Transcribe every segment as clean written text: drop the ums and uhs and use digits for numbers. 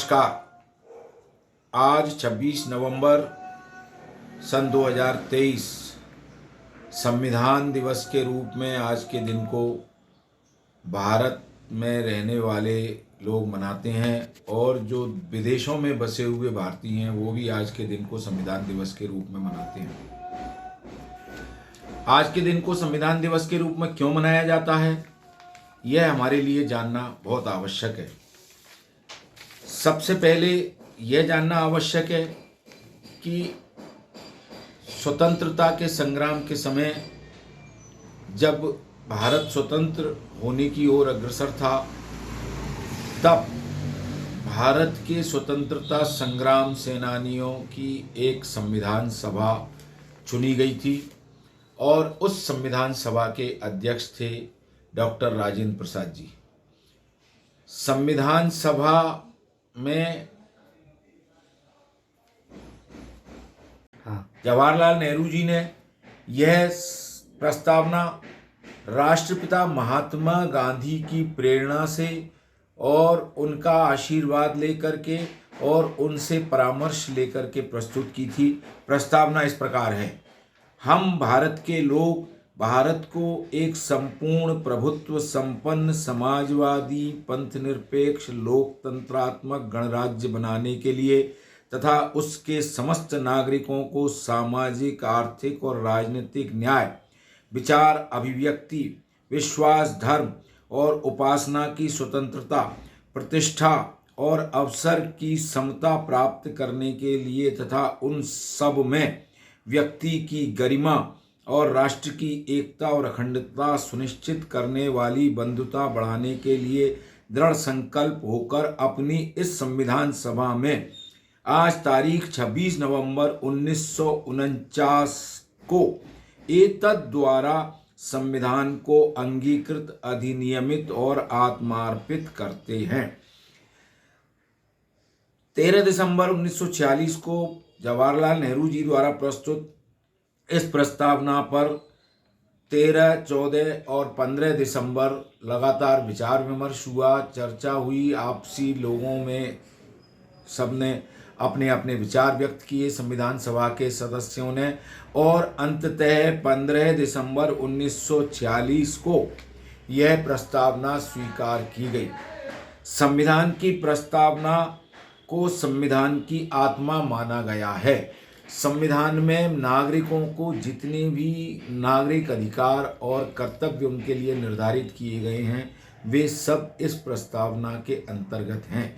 नमस्कार। आज 26 नवंबर सन 2023 संविधान दिवस के रूप में आज के दिन को भारत में रहने वाले लोग मनाते हैं और जो विदेशों में बसे हुए भारतीय हैं वो भी आज के दिन को संविधान दिवस के रूप में मनाते हैं। आज के दिन को संविधान दिवस के रूप में क्यों मनाया जाता है, यह हमारे लिए जानना बहुत आवश्यक है। सबसे पहले यह जानना आवश्यक है कि स्वतंत्रता के संग्राम के समय जब भारत स्वतंत्र होने की ओर अग्रसर था, तब भारत के स्वतंत्रता संग्राम सेनानियों की एक संविधान सभा चुनी गई थी और उस संविधान सभा के अध्यक्ष थे डॉक्टर राजेंद्र प्रसाद जी। संविधान सभा में जवाहरलाल नेहरू जी ने यह प्रस्तावना राष्ट्रपिता महात्मा गांधी की प्रेरणा से और उनका आशीर्वाद लेकर के और उनसे परामर्श लेकर के प्रस्तुत की थी। प्रस्तावना इस प्रकार है: हम भारत के लोग भारत को एक संपूर्ण प्रभुत्व संपन्न समाजवादी पंथनिरपेक्ष लोकतंत्रात्मक गणराज्य बनाने के लिए तथा उसके समस्त नागरिकों को सामाजिक, आर्थिक और राजनीतिक न्याय, विचार अभिव्यक्ति, विश्वास, धर्म और उपासना की स्वतंत्रता, प्रतिष्ठा और अवसर की समता प्राप्त करने के लिए तथा उन सब में व्यक्ति की गरिमा और राष्ट्र की एकता और अखंडता सुनिश्चित करने वाली बंधुता बढ़ाने के लिए दृढ़ संकल्प होकर अपनी इस संविधान सभा में आज तारीख 26 नवंबर 1949 को एतद द्वारा संविधान को अंगीकृत, अधिनियमित और आत्मार्पित करते हैं। 13 दिसंबर 1946 को जवाहरलाल नेहरू जी द्वारा प्रस्तुत इस प्रस्तावना पर 13, 14 और 15 दिसंबर लगातार विचार विमर्श हुआ, चर्चा हुई, आपसी लोगों में सबने अपने अपने विचार व्यक्त किए संविधान सभा के सदस्यों ने, और अंततः 15 दिसंबर 1946 को यह प्रस्तावना स्वीकार की गई। संविधान की प्रस्तावना को संविधान की आत्मा माना गया है। संविधान में नागरिकों को जितने भी नागरिक अधिकार और कर्तव्य उनके लिए निर्धारित किए गए हैं वे सब इस प्रस्तावना के अंतर्गत हैं।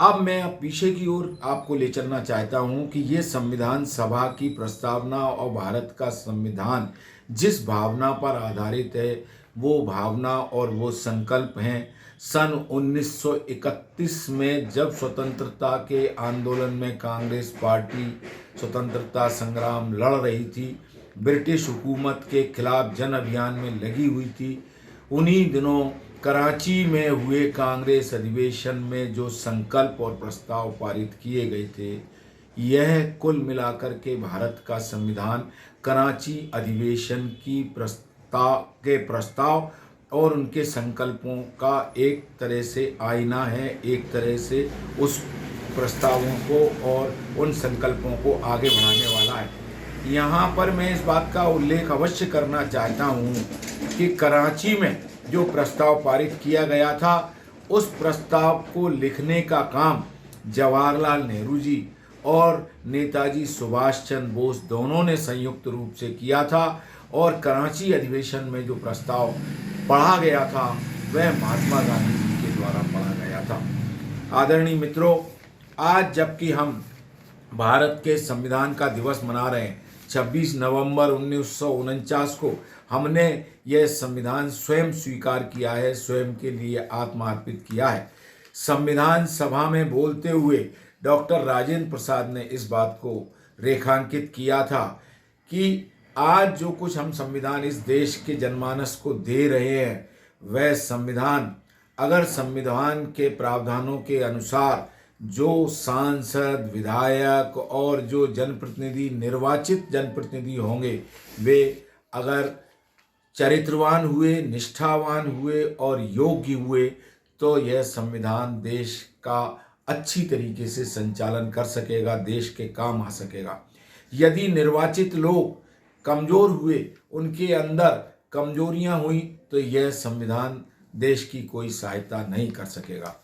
अब मैं पीछे की ओर आपको ले चलना चाहता हूं कि ये संविधान सभा की प्रस्तावना और भारत का संविधान जिस भावना पर आधारित है वो भावना और वो संकल्प हैं। सन 1931 में जब स्वतंत्रता के आंदोलन में कांग्रेस पार्टी स्वतंत्रता संग्राम लड़ रही थी, ब्रिटिश हुकूमत के खिलाफ जन अभियान में लगी हुई थी, उन्हीं दिनों कराची में हुए कांग्रेस अधिवेशन में जो संकल्प और प्रस्ताव पारित किए गए थे, यह कुल मिलाकर के भारत का संविधान कराची अधिवेशन की प्रस्ताव और उनके संकल्पों का एक तरह से आईना है, एक तरह से उस प्रस्तावों को और उन संकल्पों को आगे बढ़ाने वाला है। यहाँ पर मैं इस बात का उल्लेख अवश्य करना चाहता हूँ कि कराची में जो प्रस्ताव पारित किया गया था, उस प्रस्ताव को लिखने का काम जवाहरलाल नेहरू जी और नेताजी सुभाष चंद्र बोस दोनों ने संयुक्त रूप से किया था, और कराची अधिवेशन में जो प्रस्ताव पढ़ा गया था वह महात्मा गांधी जी के द्वारा पढ़ा गया था। आदरणीय मित्रों, आज जबकि हम भारत के संविधान का दिवस मना रहे हैं, 26 नवंबर 1949 को हमने यह संविधान स्वयं स्वीकार किया है, स्वयं के लिए आत्मार्पित किया है। संविधान सभा में बोलते हुए डॉक्टर राजेंद्र प्रसाद ने इस बात को रेखांकित किया था कि आज जो कुछ हम संविधान इस देश के जनमानस को दे रहे हैं, वह संविधान अगर संविधान के प्रावधानों के अनुसार जो सांसद, विधायक और जो जनप्रतिनिधि, निर्वाचित जनप्रतिनिधि होंगे, वे अगर चरित्रवान हुए, निष्ठावान हुए और योग्य हुए तो यह संविधान देश का अच्छी तरीके से संचालन कर सकेगा, देश के काम आ सकेगा। यदि निर्वाचित लोग कमज़ोर हुए, उनके अंदर कमजोरियां हुई, तो यह संविधान देश की कोई सहायता नहीं कर सकेगा।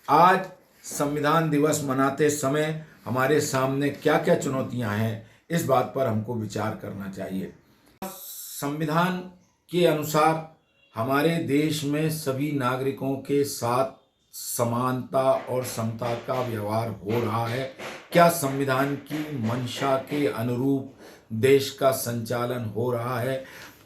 आज संविधान दिवस मनाते समय हमारे सामने क्या क्या चुनौतियां हैं, इस बात पर हमको विचार करना चाहिए। संविधान के अनुसार हमारे देश में सभी नागरिकों के साथ समानता और समता का व्यवहार हो रहा है। क्या संविधान की मंशा के अनुरूप देश का संचालन हो रहा है?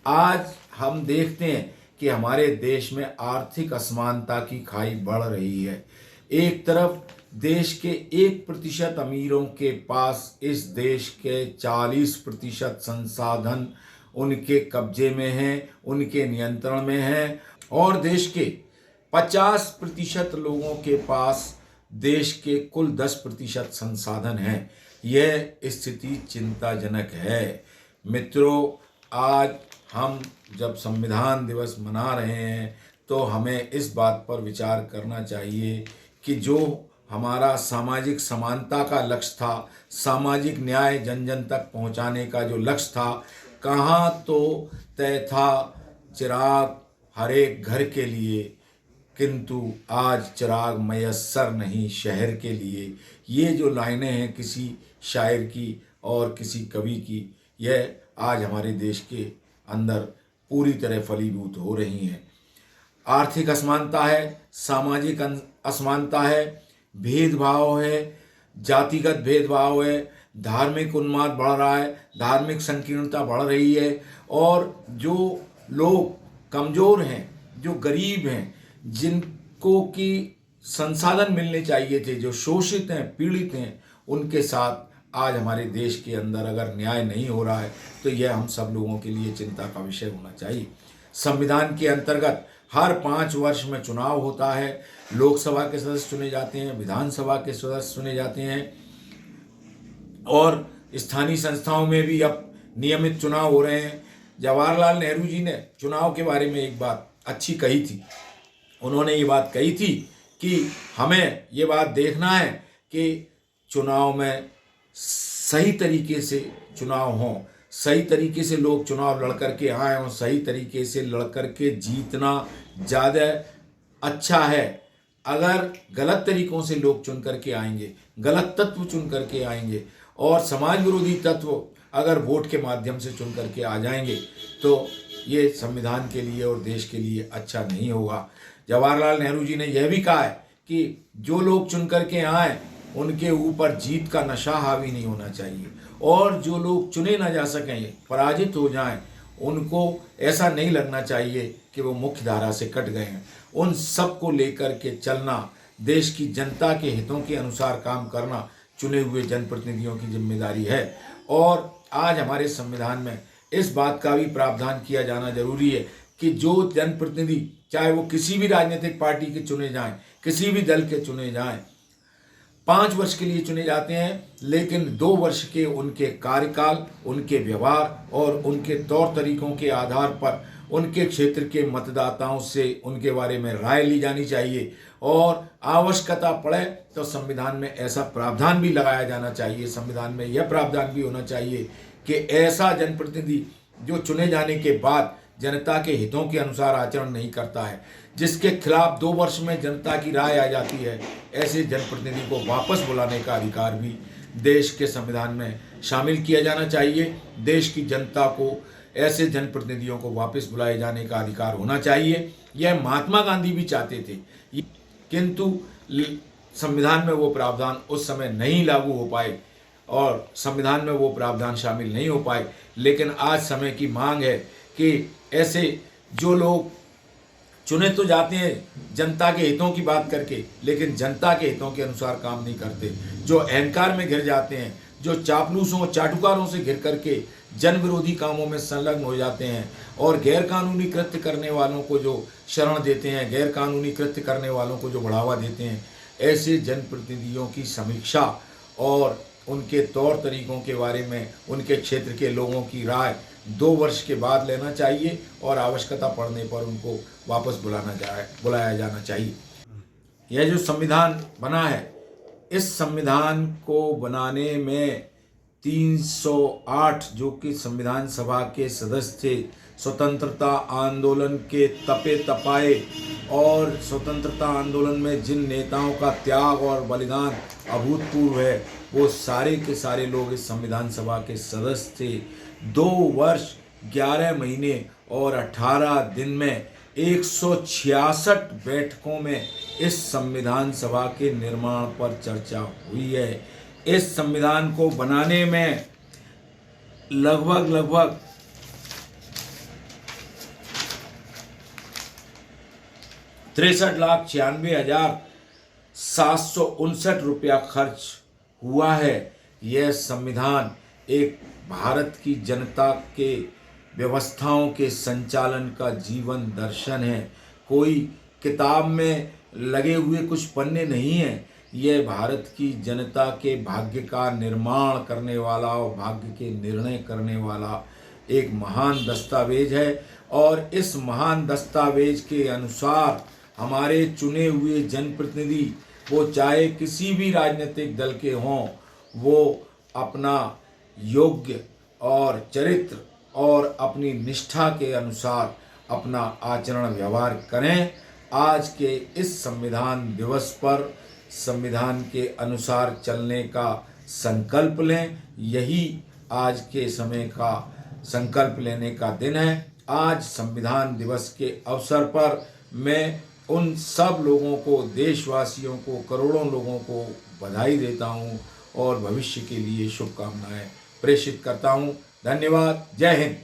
आज हम देखते हैं कि हमारे देश में आर्थिक असमानता की खाई बढ़ रही है। एक तरफ देश के 1% अमीरों के पास इस देश के 40% संसाधन उनके कब्जे में हैं, उनके नियंत्रण में हैं, और देश के 50% लोगों के पास देश के कुल 10% संसाधन हैं। यह स्थिति चिंताजनक है। मित्रों, आज हम जब संविधान दिवस मना रहे हैं तो हमें इस बात पर विचार करना चाहिए कि जो हमारा सामाजिक समानता का लक्ष्य था, सामाजिक न्याय जन जन तक पहुंचाने का जो लक्ष्य था, कहाँ तो तय था चिराग हर एक घर के लिए, किंतु आज चिराग मयस्सर नहीं शहर के लिए। ये जो लाइनें हैं किसी शायर की और किसी कवि की, यह आज हमारे देश के अंदर पूरी तरह फलीभूत हो रही हैं। आर्थिक असमानता है, सामाजिक असमानता है, भेदभाव है, जातिगत भेदभाव है, धार्मिक उन्माद बढ़ रहा है, धार्मिक संकीर्णता बढ़ रही है, और जो लोग कमज़ोर हैं, जो गरीब हैं, जिनको कि संसाधन मिलने चाहिए थे, जो शोषित हैं, पीड़ित हैं, उनके साथ आज हमारे देश के अंदर अगर न्याय नहीं हो रहा है तो यह हम सब लोगों के लिए चिंता का विषय होना चाहिए। संविधान के अंतर्गत हर 5 वर्ष में चुनाव होता है। लोकसभा के सदस्य चुने जाते हैं, विधानसभा के सदस्य चुने जाते हैं, और स्थानीय संस्थाओं में भी अब नियमित चुनाव हो रहे हैं। जवाहरलाल नेहरू जी ने चुनाव के बारे में एक बात अच्छी कही थी। उन्होंने ये बात कही थी कि हमें ये बात देखना है कि चुनाव में सही तरीके से चुनाव हों, सही तरीके से लोग चुनाव लड़ कर के आए और सही तरीके से लड़ कर के जीतना ज़्यादा अच्छा है। अगर गलत तरीक़ों से लोग चुन कर के आएंगे, गलत तत्व चुन कर के आएंगे, और समाज विरोधी तत्व अगर वोट के माध्यम से चुन कर के आ जाएंगे, तो ये संविधान के लिए और देश के लिए अच्छा नहीं होगा। जवाहरलाल नेहरू जी ने यह भी कहा है कि जो लोग चुन कर के आए उनके ऊपर जीत का नशा हावी नहीं होना चाहिए, और जो लोग चुने ना जा सकें, पराजित हो जाएं, उनको ऐसा नहीं लगना चाहिए कि वो मुख्य धारा से कट गए हैं। उन सब को लेकर के चलना, देश की जनता के हितों के अनुसार काम करना चुने हुए जनप्रतिनिधियों की जिम्मेदारी है। और आज हमारे संविधान में इस बात का भी प्रावधान किया जाना जरूरी है कि जो जनप्रतिनिधि, चाहे वो किसी भी राजनीतिक पार्टी के चुने जाएं, किसी भी दल के चुने जाएं, 5 वर्ष के लिए चुने जाते हैं, लेकिन 2 वर्ष के उनके कार्यकाल, उनके व्यवहार और उनके तौर तरीकों के आधार पर उनके क्षेत्र के मतदाताओं से उनके बारे में राय ली जानी चाहिए, और आवश्यकता पड़े तो संविधान में ऐसा प्रावधान भी लगाया जाना चाहिए, संविधान में यह प्रावधान भी होना चाहिए कि ऐसा जनप्रतिनिधि जो चुने जाने के बाद जनता के हितों के अनुसार आचरण नहीं करता है, जिसके खिलाफ 2 वर्ष में जनता की राय आ जाती है, ऐसे जनप्रतिनिधि को वापस बुलाने का अधिकार भी देश के संविधान में शामिल किया जाना चाहिए। देश की जनता को ऐसे जनप्रतिनिधियों को वापस बुलाए जाने का अधिकार होना चाहिए। यह महात्मा गांधी भी चाहते थे, किंतु संविधान में वो प्रावधान उस समय नहीं लागू हो पाए और संविधान में वो प्रावधान शामिल नहीं हो पाए। लेकिन आज समय की मांग है कि ऐसे जो लोग चुने तो जाते हैं जनता के हितों की बात करके, लेकिन जनता के हितों के अनुसार काम नहीं करते, जो अहंकार में घिर जाते हैं, जो चापलूसों चाटुकारों से घिर करके जन विरोधी कामों में संलग्न हो जाते हैं, और गैर कानूनी कृत्य करने वालों को जो शरण देते हैं, गैर कानूनी कृत्य करने वालों को जो बढ़ावा देते हैं, ऐसे जनप्रतिनिधियों की समीक्षा और उनके तौर तरीकों के बारे में उनके क्षेत्र के लोगों की राय 2 वर्ष के बाद लेना चाहिए, और आवश्यकता पड़ने पर उनको वापस बुलाया जाना चाहिए। यह जो संविधान बना है, इस संविधान को बनाने में 308 जो कि संविधान सभा के सदस्य थे, स्वतंत्रता आंदोलन के तपे तपाए और स्वतंत्रता आंदोलन में जिन नेताओं का त्याग और बलिदान अभूतपूर्व है, वो सारे के सारे लोग इस संविधान सभा के सदस्य थे। 2 वर्ष 11 महीने और 18 दिन में 166 बैठकों में इस संविधान सभा के निर्माण पर चर्चा हुई है। इस संविधान को बनाने में लगभग 63,96,759 रुपया खर्च हुआ है। यह संविधान एक भारत की जनता के व्यवस्थाओं के संचालन का जीवन दर्शन है। कोई किताब में लगे हुए कुछ पन्ने नहीं हैं। यह भारत की जनता के भाग्य का निर्माण करने वाला और भाग्य के निर्णय करने वाला एक महान दस्तावेज है। और इस महान दस्तावेज के अनुसार हमारे चुने हुए जनप्रतिनिधि, वो चाहे किसी भी राजनीतिक दल के हों, वो अपना योग्य और चरित्र और अपनी निष्ठा के अनुसार अपना आचरण व्यवहार करें। आज के इस संविधान दिवस पर संविधान के अनुसार चलने का संकल्प लें। यही आज के समय का संकल्प लेने का दिन है। आज संविधान दिवस के अवसर पर मैं उन सब लोगों को, देशवासियों को, करोड़ों लोगों को बधाई देता हूं और भविष्य के लिए शुभकामनाएं प्रेषित करता हूं। धन्यवाद। जय हिंद।